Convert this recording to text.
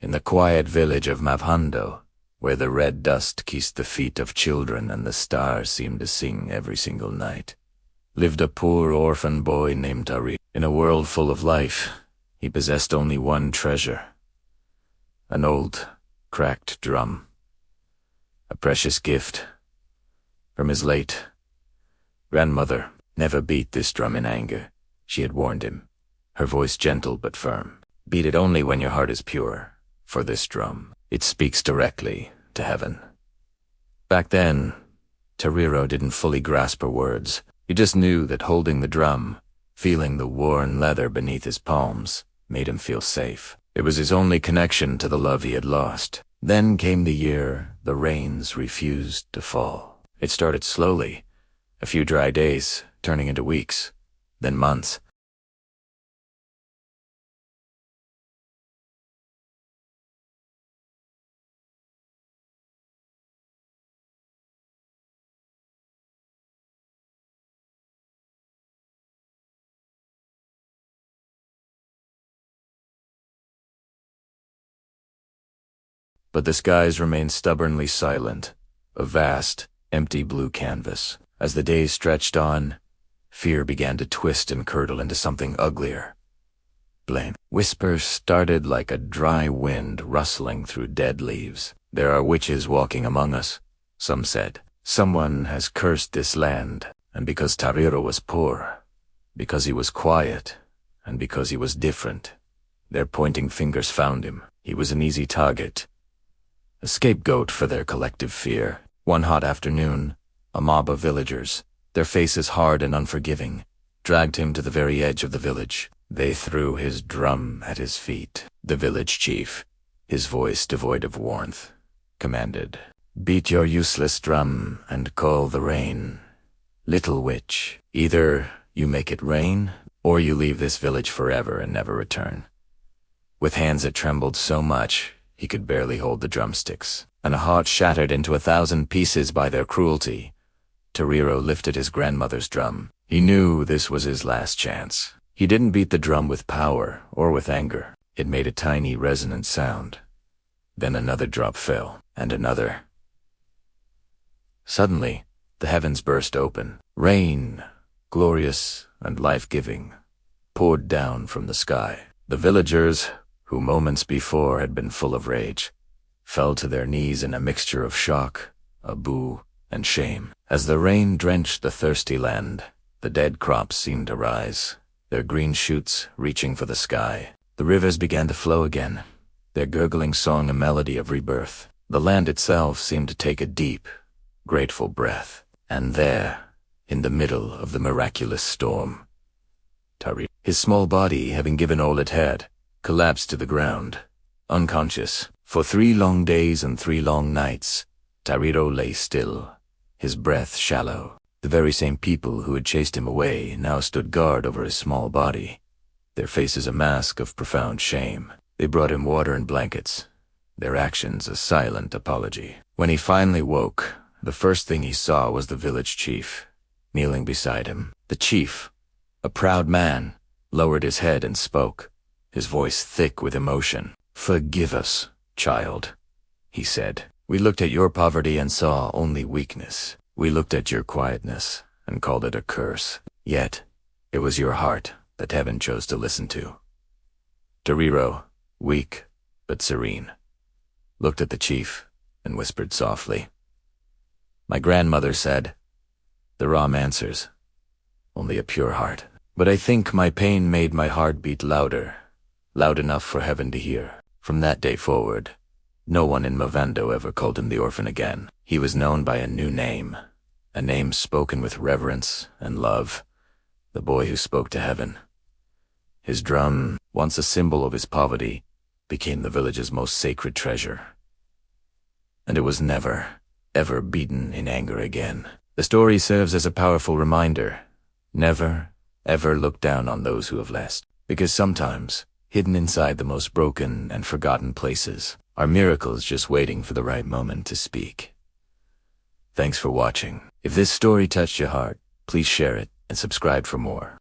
In the quiet village of Mavhando, where the red dust kissed the feet of children and the stars seemed to sing every single night, lived a poor orphan boy named Tari. In a world full of life, he possessed only one treasure: an old, cracked drum. A precious gift from his late grandmother. Never beat this drum in anger, she had warned him, her voice gentle but firm. Beat it only when your heart is pure, for this drum, it speaks directly to heaven. Back then, Tariro didn't fully grasp her words. He just knew that holding the drum, feeling the worn leather beneath his palms, made him feel safe. It was his only connection to the love he had lost. Then came the year the rains refused to fall. It started slowly, a few dry days, turning into weeks, then months. But the skies remained stubbornly silent, a vast, empty blue canvas. As the days stretched on, fear began to twist and curdle into something uglier. Blame. Whispers started like a dry wind rustling through dead leaves. There are witches walking among us, some said. Someone has cursed this land, and because Tariro was poor, because he was quiet, and because he was different, their pointing fingers found him. He was an easy target, a scapegoat for their collective fear. One hot afternoon, a mob of villagers, their faces hard and unforgiving, dragged him to the very edge of the village. They threw his drum at his feet. The village chief, his voice devoid of warmth, commanded, "Beat your useless drum and call the rain. Little witch, either you make it rain, or you leave this village forever and never return." With hands that trembled so much, he could barely hold the drumsticks, and a heart shattered into 1,000 pieces by their cruelty, Tariro lifted his grandmother's drum. He knew this was his last chance. He didn't beat the drum with power or with anger. It made a tiny resonant sound. Then another drop fell, and another. Suddenly, the heavens burst open. Rain, glorious and life-giving, poured down from the sky. The villagers, who moments before had been full of rage, fell to their knees in a mixture of shock, awe, and shame. As the rain drenched the thirsty land, the dead crops seemed to rise, their green shoots reaching for the sky. The rivers began to flow again, their gurgling song a melody of rebirth. The land itself seemed to take a deep, grateful breath. And there, in the middle of the miraculous storm, Tari, his small body having given all it had, collapsed to the ground, unconscious. For 3 long days and 3 long nights, Tariro lay still, his breath shallow. The very same people who had chased him away now stood guard over his small body, their faces a mask of profound shame. They brought him water and blankets, their actions a silent apology. When he finally woke, the first thing he saw was the village chief, kneeling beside him. The chief, a proud man, lowered his head and spoke, his voice thick with emotion. "Forgive us, child," he said. "We looked at your poverty and saw only weakness. We looked at your quietness and called it a curse. Yet, it was your heart that heaven chose to listen to." Tariro, weak but serene, looked at the chief and whispered softly, "My grandmother said, 'The Ram answers, only a pure heart.' But I think my pain made my heart beat louder, loud enough for heaven to hear." From that day forward, no one in Mavhando ever called him the orphan again. He was known by a new name, a name spoken with reverence and love, the boy who spoke to heaven. His drum, once a symbol of his poverty, became the village's most sacred treasure. And it was never, ever beaten in anger again. The story serves as a powerful reminder: never, ever look down on those who have less, because sometimes, hidden inside the most broken and forgotten places, are miracles just waiting for the right moment to speak. Thanks for watching. If this story touched your heart, please share it and subscribe for more.